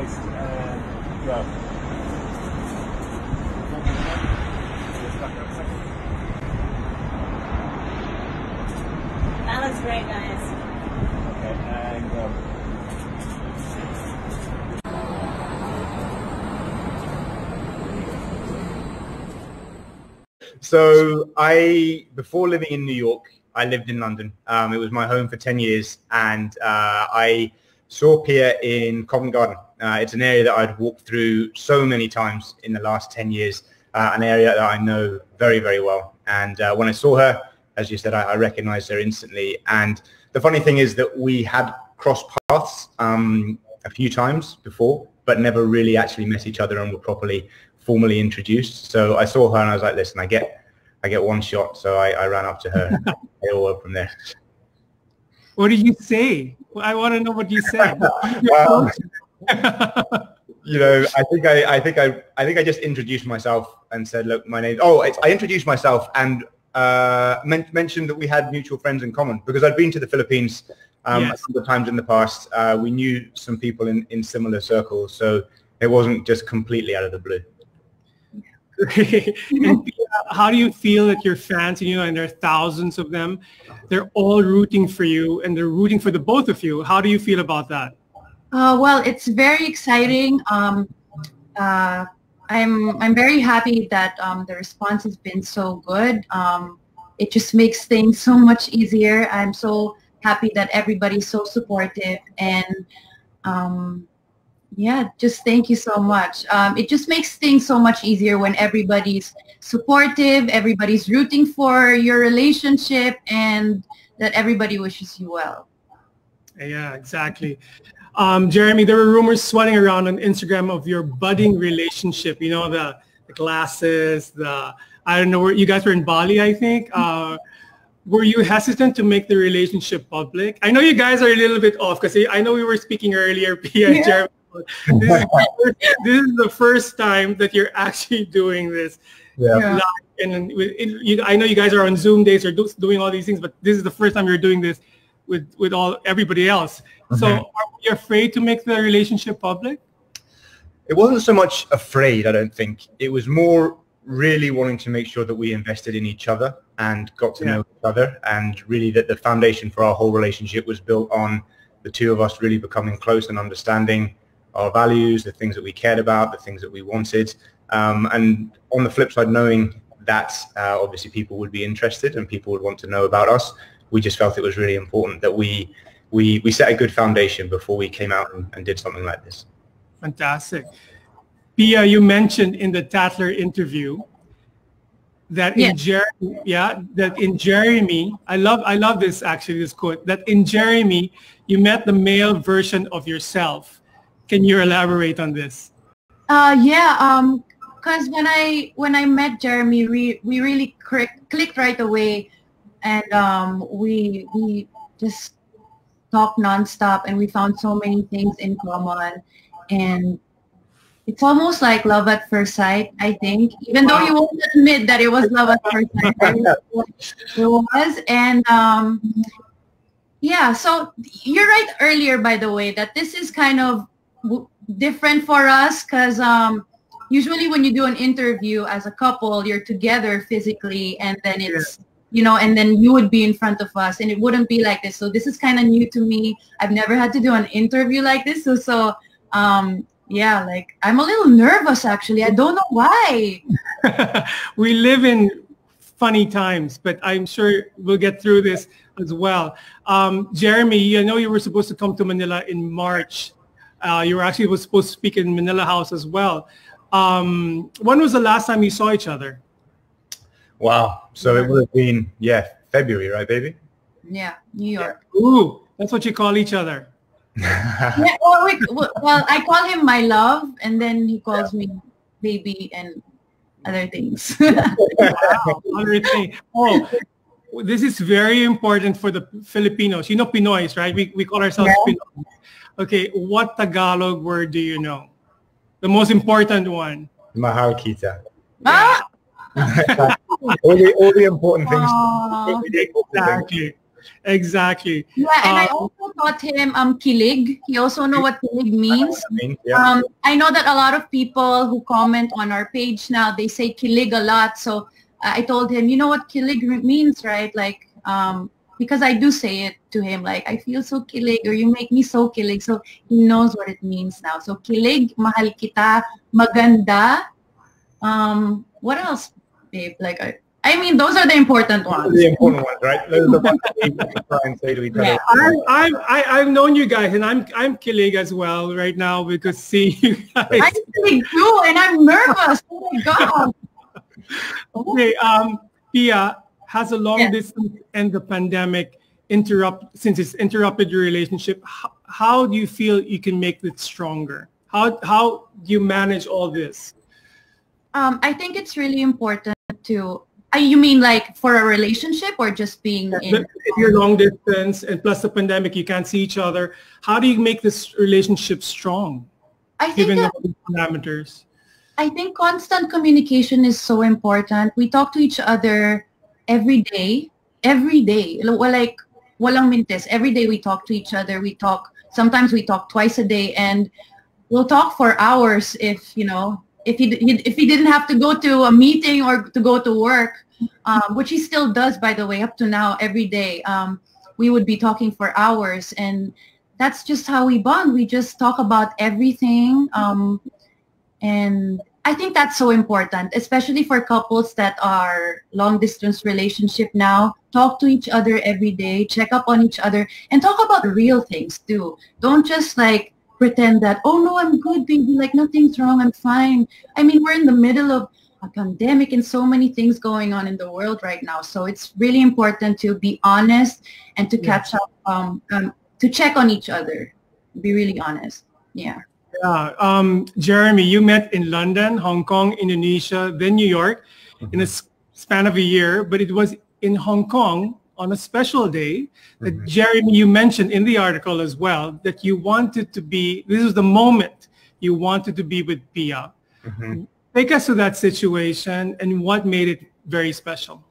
twist and yeah. That looks great, guys. Okay, and so before living in New York, I lived in London. It was my home for 10 years, and I saw Pia in Covent Garden. It's an area that I'd walked through so many times in the last 10 years, an area that I know very, very well. And when I saw her, as you said, I recognized her instantly. And the funny thing is that we had crossed paths a few times before, but never really actually met each other and were properly, formally introduced. So I saw her and I was like, listen, I get one shot. So I ran up to her and it all went from there. What did you say? I want to know what you said. Well, you know, I think I just introduced myself and said, look, my name. I introduced myself and mentioned that we had mutual friends in common because I'd been to the Philippines a couple of times in the past. We knew some people in similar circles, so it wasn't just completely out of the blue. And how do you feel that your fans, you know, and there are thousands of them, they're all rooting for you and they're rooting for the both of you? How do you feel about that? Well, it's very exciting. I'm very happy that the response has been so good. It just makes things so much easier. I'm so happy that everybody's so supportive, and yeah, just thank you so much. It just makes things so much easier when everybody's supportive, everybody's rooting for your relationship, and that everybody wishes you well. Yeah, exactly. Jeremy, there were rumors swirling around on Instagram of your budding relationship. You know, the glasses, I don't know, where you guys were in Bali, I think. Were you hesitant to make the relationship public? I know you guys are a little bit off because I know we were speaking earlier, Pia and Jeremy. This is the first time that you're actually doing this. Yeah. And I know you guys are on Zoom days or doing all these things, but this is the first time you're doing this with everybody else. Mm-hmm. So are you afraid to make the relationship public? It wasn't so much afraid, I don't think. It was more really wanting to make sure that we invested in each other and got to know each other, and really that the foundation for our whole relationship was built on the two of us really becoming close and understanding our values, the things that we cared about, the things that we wanted. And on the flip side, knowing that obviously people would be interested and people would want to know about us, we just felt it was really important that we set a good foundation before we came out and did something like this. Fantastic. Pia, you mentioned in the Tatler interview that in Jeremy, I love this actually, this quote, that in Jeremy, you met the male version of yourself. Can you elaborate on this? Because when I met Jeremy, we really clicked right away, and we just talked nonstop, and we found so many things in common, and it's almost like love at first sight, I think, even though you won't admit that it was love at first sight. It was, and yeah, so you're right earlier, by the way, that this is kind of different for us because usually when you do an interview as a couple, you're together physically, and then it's, you know, and then you would be in front of us, and it wouldn't be like this. So this is kind of new to me. I've never had to do an interview like this. So yeah, like I'm a little nervous actually. I don't know why. We live in funny times, but I'm sure we'll get through this as well. Jeremy, I know you were supposed to come to Manila in March. You were actually supposed to speak in Manila House as well. When was the last time you saw each other? Wow. So it would have been, February, right, baby? Yeah, New York. Ooh, that's what you call each other. Well, I call him my love, and then he calls me baby and other things. Wow, other things. Oh, this is very important for the Filipinos. You know Pinoys, right? We call ourselves Pinoys. Okay, what Tagalog word do you know? The most important one. Mahal kita. Ah! all the important things. Exactly. Exactly. Yeah, and I also taught him kilig. He also know what kilig means. I know that a lot of people who comment on our page now, they say kilig a lot. So I told him, you know what kilig means, right? Like, because I do say it to him, like, I feel so kilig, or you make me so kilig. So he knows what it means now. So kilig, mahal kita, maganda. What else, babe? Like, I mean, those are the important ones. The important ones, right? Those are the ones that we try and say to each other. I've known you guys, and I'm kilig as well right now because see you guys. I'm kilig too, and I'm nervous. Oh my god. Okay, Pia, has a long distance and the pandemic since it's interrupted your relationship? How do you feel you can make it stronger? How do you manage all this? I think it's really important to. You mean like for a relationship or just being in? If you're long distance and plus the pandemic, you can't see each other. How do you make this relationship strong? I think given the parameters. I think constant communication is so important. We talk to each other every day. Well, like walang mintes. Every day we talk to each other. Sometimes we talk twice a day, and we'll talk for hours if he didn't have to go to a meeting or to go to work, which he still does, by the way, up to now, every day. We would be talking for hours, and that's just how we bond. We just talk about everything. And I think that's so important, especially for couples that are long distance relationship now. Talk to each other every day, check up on each other, and talk about real things too. Don't just like pretend that, oh no, I'm good, baby, like nothing's wrong, I'm fine. I mean, we're in the middle of a pandemic and so many things going on in the world right now. So it's really important to be honest and to catch up, to check on each other. Be really honest. Yeah. Yeah. Jeremy, you met in London, Hong Kong, Indonesia, then New York in a span of a year, but it was in Hong Kong on a special day that Jeremy, you mentioned in the article as well, that you wanted to be, this is the moment you wanted to be with Pia. Take us to that situation and what made it very special.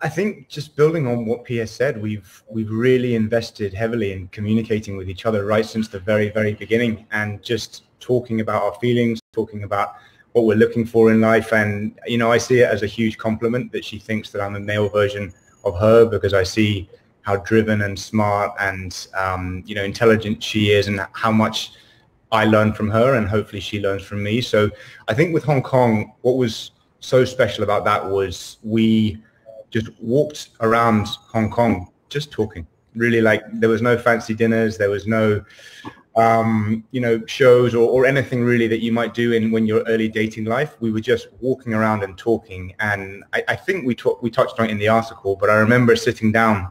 I think just building on what Pia said, we've really invested heavily in communicating with each other right since the very, very beginning, and just talking about our feelings, talking about what we're looking for in life. And, you know, I see it as a huge compliment that she thinks that I'm a male version of her, because I see how driven and smart and, you know, intelligent she is, and how much I learn from her, and hopefully she learns from me. So I think with Hong Kong, what was so special about that was we just walked around Hong Kong just talking. Really, like, there was no fancy dinners, there was no you know, shows or anything really that you might do when you're early dating life. We were just walking around and talking. And I think we touched on it in the article, but I remember sitting down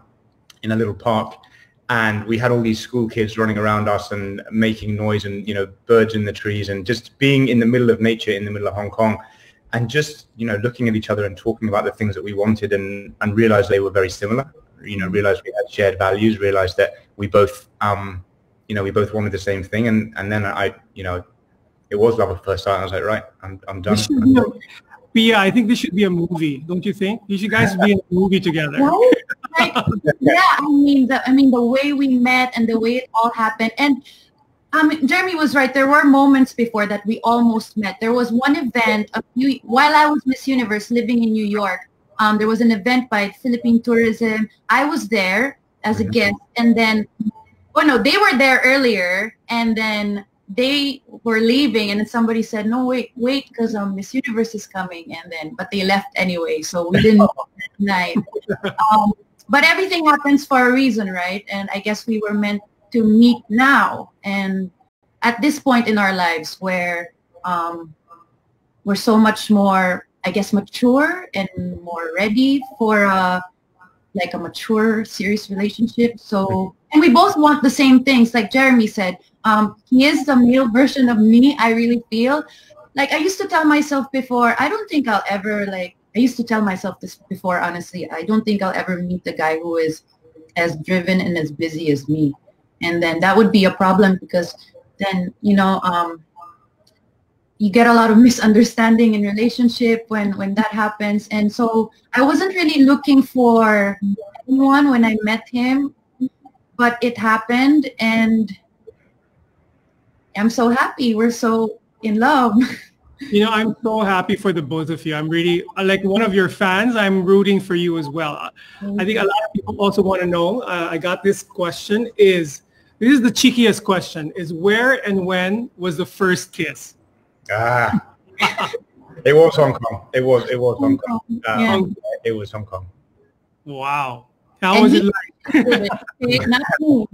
in a little park, and we had all these school kids running around us and making noise, and, you know, birds in the trees, and just being in the middle of nature in the middle of Hong Kong, and just, you know, looking at each other and talking about the things that we wanted, and realized they were very similar. You know, realized we had shared values, realized that we both you know, we both wanted the same thing, and then you know, it was love at first sight. I was like, right, I'm done. Pia, I think this should be a movie, don't you think? You should guys be in a movie together. Right? Like, yeah, I mean, the way we met and the way it all happened. And Jeremy was right. There were moments before that we almost met. There was one event while I was Miss Universe living in New York. There was an event by Philippine Tourism. I was there as a guest, and then, oh no, they were there earlier, and then they were leaving, and then somebody said, no, wait, because Miss Universe is coming, and then, but they left anyway, so we didn't know that night. But everything happens for a reason, right? And I guess we were meant to meet now, and at this point in our lives where we're so much more, I guess, mature and more ready for like a mature, serious relationship. So, and we both want the same things. Like Jeremy said, he is the male version of me, I really feel. Like, I used to tell myself before, I don't think I'll ever, like, I used to tell myself this before, honestly, I don't think I'll ever meet the guy who is as driven and as busy as me. And then that would be a problem, because then, you know, you get a lot of misunderstanding in relationship when that happens. And so I wasn't really looking for anyone when I met him, but it happened, and I'm so happy. We're so in love. You know, I'm so happy for the both of you. I'm really, like one of your fans, I'm rooting for you as well. I think a lot of people also want to know, I got this question, this is the cheekiest question, is where and when was the first kiss? It was Hong Kong. It was Hong Kong. Yeah. It was Hong Kong. Wow. How was it like? Not me.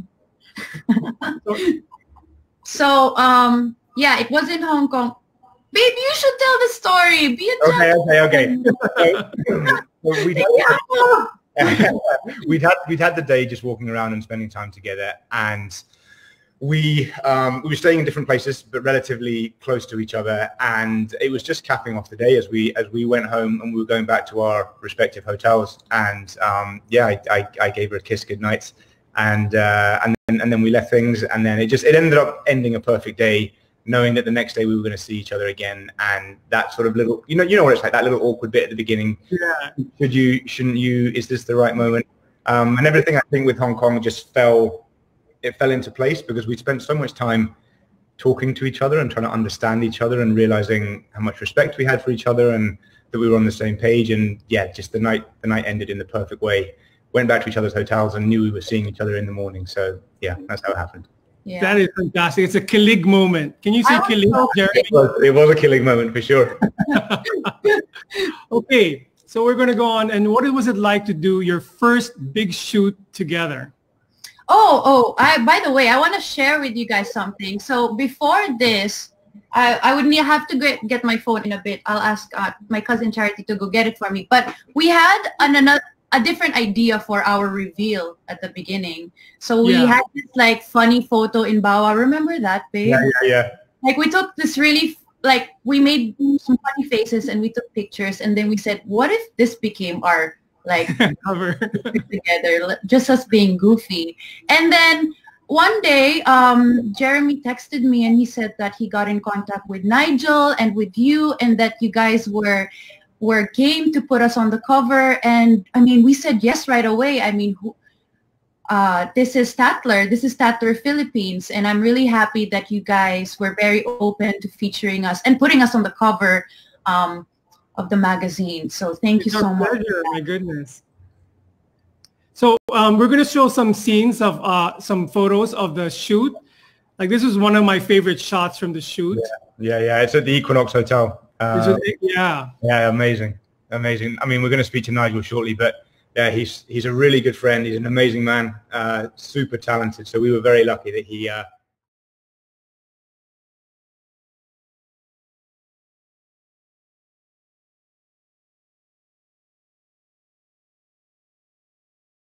So, yeah, it was in Hong Kong. Babe, you should tell the story. Be a Okay. So, we'd had the day just walking around and spending time together, and we were staying in different places but relatively close to each other, and it was just capping off the day as we went home and we were going back to our respective hotels, and I gave her a kiss goodnight, and then we left things, and then it ended up ending a perfect day, knowing that the next day we were going to see each other again. And that sort of little, you know what it's like, that little awkward bit at the beginning. Yeah. Should you, shouldn't you, is this the right moment? And everything I think with Hong Kong just fell into place because we spent so much time talking to each other and trying to understand each other and realizing how much respect we had for each other and that we were on the same page. And yeah, just the night ended in the perfect way. Went back to each other's hotels and knew we were seeing each other in the morning. So yeah, that's how it happened. Yeah. That is fantastic. It's a kilig moment. Can you say kilig, Jeremy? It was a killing moment for sure. Okay, so we're going to go on. And what was it like to do your first big shoot together? By the way, I want to share with you guys something. So before this, I would have to get my phone in a bit. I'll ask my cousin Charity to go get it for me. But we had a different idea for our reveal at the beginning. So we had this like funny photo in Bawa. Remember that, babe? Yeah. Like we took this really, like we made some funny faces and we took pictures, and then we said, what if this became our like cover together, just us being goofy. And then one day, Jeremy texted me and he said that he got in contact with Nigel and with you, and that you guys were game to put us on the cover. And I mean, we said yes right away. I mean, this is Tatler. This is Tatler Philippines. And I'm really happy that you guys were very open to featuring us and putting us on the cover of the magazine. So thank you so much. My goodness. So we're going to show some scenes of some photos of the shoot. Like this is one of my favorite shots from the shoot. Yeah. It's at the Equinox Hotel. Yeah, amazing. I mean, we're going to speak to Nigel shortly, but yeah, he's a really good friend. He's an amazing man, super talented. So we were very lucky that he